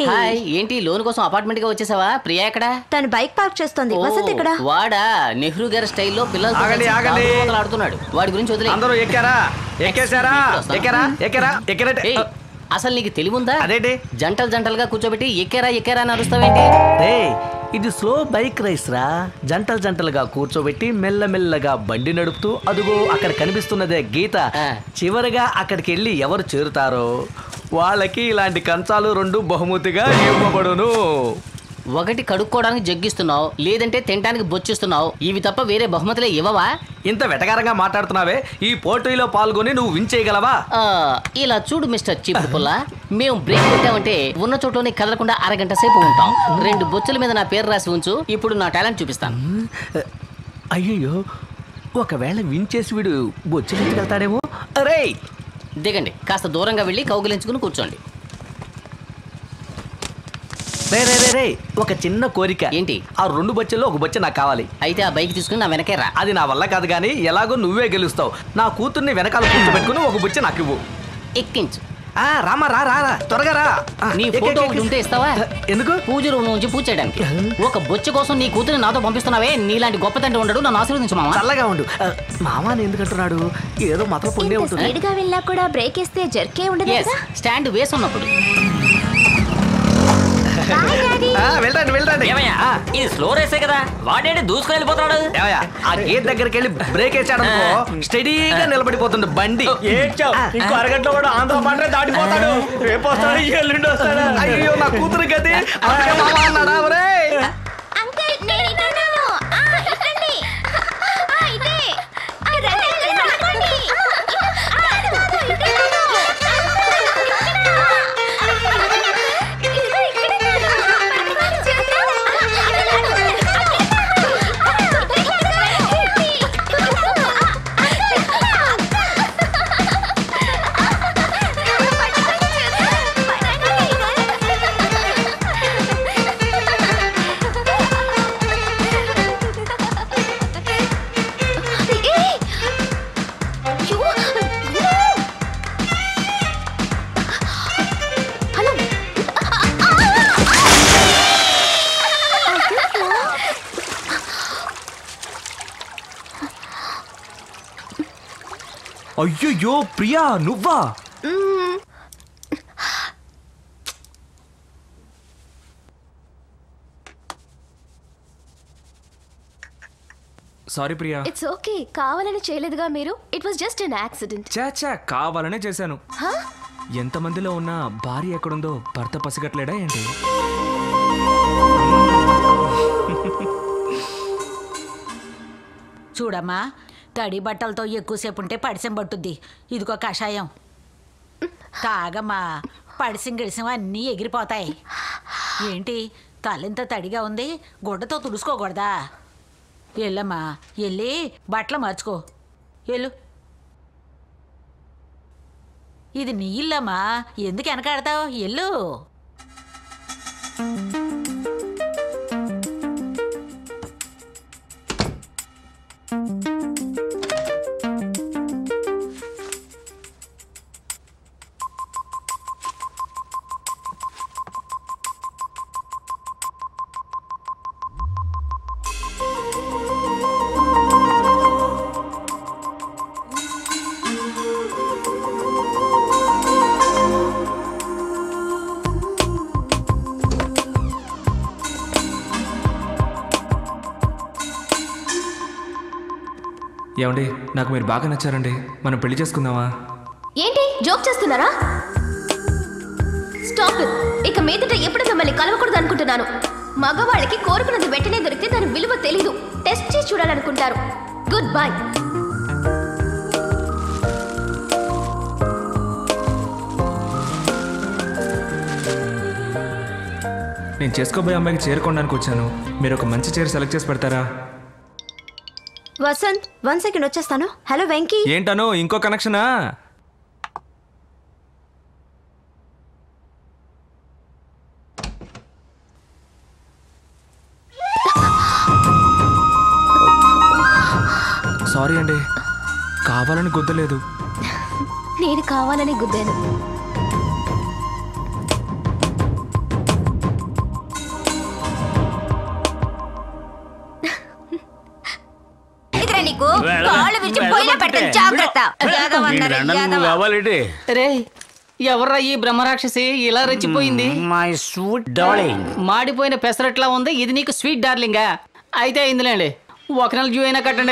Hi, ఏంటి loan కోసం apartment గా వచ్చేసావా? ప్రియా ఎక్కడ? తను బైక్ పార్క్ చేస్తుంది. వసంత్ ఎక్కడ? వాడా నెహ్రూ గారి స్టైల్లో పిల్లలతో ఆడుతున్నాడు. వాడి గురించి వదిలే. అందరూ ఎక్కారా? ఎక్కేశారా? ఎక్కారా? ఎక్కారా? ఎక్కరంటే అసలు నీకు తెలివుందా? అదేంటి జంటలుగా కూర్చోబెట్టి ఎక్కారా అని అరుస్తావేంటి? రే, ఇది స్లో బైక్ రైస్ రా. జంటలుగా కూర్చోబెట్టి మెల్లమెల్లగా బండి నడుపుతూ అదుగో అక్కడ కనిపిస్తున్నదే గీత. చివరిగా అక్కడికి వెళ్ళి ఎవరు చేరుతారో వాళ్ళకి ఇలాంటి కంచాలు 2 బహుమతిగా ఇవ్వబడును. ఒకటి కడుక్కోవడానికి జగ్గిస్తున్నావు, లేదంటే తినడానికి బొచ్చిస్తున్నావు. ఇవి తప్ప వేరే బహుమతులే ఇవ్వవా? ఇంత వెటకారంగా మాట్లాడుతున్నావే, ఈ పోటీలో పాల్గొని నువ్వు విన్ చేయగలవా? ఇలా చూడు మిస్టర్ చీపుడుపుల్లా, మేము బ్రేక్ పెట్టామంటే ఉన్న చోట్లోనే కదలకుండా అరగంట సేపు ఉంటాం. 2 బొచ్చుల మీద నా పేరు రాసి ఉంచు. ఇప్పుడు నా టాలెంట్ చూపిస్తాను. అయ్యో, ఒకవేళ విన్ చేసి వీడు బొచ్చులు ఎత్తుకెళ్తాడేమో. అరే దిగండి, కాస్త దూరంగా వెళ్ళి కౌగిలించుకుని కూర్చోండి. రే, ఒక చిన్న కోరిక. ఏంటి? ఆ 2 బొచ్చుల్లో ఒక బొచ్చ నాకు కావాలి. అయితే ఆ బైక్ తీసుకుని నా వెనకే రా. అది నా వల్ల కాదు కానీ ఎలాగో నువ్వే గెలుస్తావు. నా కూతుర్ని వెనకాల కూర్చోబెట్టుకుని ఒక బొచ్చ నాకు ఇవ్వు. ఎక్కించు. రామా రా త్వరగా రా. నీ ఫోటో ఉంటే ఇస్తావా? ఎందుకు? పూజ రూమ్ నుంచి పూజ చేయడానికి. ఒక బొచ్చ కోసం నీ కూతురిని నాతో పంపిస్తున్నావే. నీలాంటి గొప్ప తండ్రి ఉండడు. నన్ను ఆశీర్వదించు మామ. చల్లగా ఉండు. మామాని ఎందుకంటున్నాడు? ఏదో మాత్రం పుణ్యం ఉంటుంది. స్పీడ్గా వెళ్ళా కూడా బ్రేక్ వేస్తే జర్కే ఉండదు కదా. స్టాండ్ వేసి ఉన్నప్పుడు. వెళ్ళండి. ఇది స్లో రేసే కదా, వాడేంటి దూసుకుని వెళ్ళిపోతున్నాడు? ఆ గేట్ దగ్గరికి వెళ్ళి బ్రేక్ వేసాడు అనుకో, స్టడీగా నిలబడిపోతుంది బండి. ఇంకో అరగంటలో కూడా ఆంధ్ర పంట దాటిపోతాడు. రేపు వస్తాడు, ఎల్లుండి వస్తాడు. అయ్యో, నా కూతురు గది మామ అన్నాడా? అయ్యో ప్రియా, నువ్వా? సారీ ప్రియా. It's okay. కావాలని చేయలేదుగా మీరు. It was just an accident. చాచా, కావాలనే చేశాను. ఎంతమందిలో ఉన్న భార్య ఎక్కడుందో భర్త పసిగట్లేడా ఏంటి? చూడమ్మా, తడి బట్టలతో ఎక్కువసేపు ఉంటే పడిసం పట్టుద్ది. ఇదిగో కషాయం తాగమ్మా. పడిసం గిడిసం అన్నీ ఎగిరిపోతాయి. ఏంటి తలెంత తడిగా ఉంది? గుడ్డతో తుడుచుకోకూడదా? వెళ్ళమ్మా, వెళ్ళి బట్టలు మార్చుకో. వెళ్ళు. ఇది నీ ఇల్లమ్మా, ఎందుకు వెనకాడతావు? వెళ్ళు. ఏమండి, నాకు మీరు బాగా నచ్చారండి. మనం పెళ్లి చేసుకుందామా? ఏంటి జోక్ చేస్తున్నారా? Stop it. ఇక మీదట ఎప్పుడు మిమ్మల్ని కలవకూడదు అనుకుంటున్నాను. మగవాళ్ళకి కోరుకున్నది వెంటనే దొరికితే దాని విలువ తెలీదు. టెస్ట్ చేసి చూడాలనుకుంటారు. Good bye. నేను చేసుకోబోయే అమ్మాయికి చేరుకోవడానికి వచ్చాను. మీరు ఒక మంచి చీర సెలెక్ట్ చేసి పెడతారా? వసంత్, 1 సెకండ్ వచ్చేస్తాను. హలో వెంకీ. ఏంటను ఇంకో కనెక్షనా? సారీ అండి, కావాలని గుద్దలేదు. నేను కావాలని గుద్దాను. విరిచి పొయ్యిలో పెట్టండి జాగ్రత్త కావాలంటే రే ఎవర్రా ఈ బ్రహ్మరాక్షసి ఇలా రెచ్చిపోయింది? My sweet darling. మాడిపోయిన పెసరట్లా ఉంది, ఇది నీకు స్వీట్ డార్లింగా? అయితే అయిందిలేండి, 1 నెల డ్యూ అయినా కట్టండి.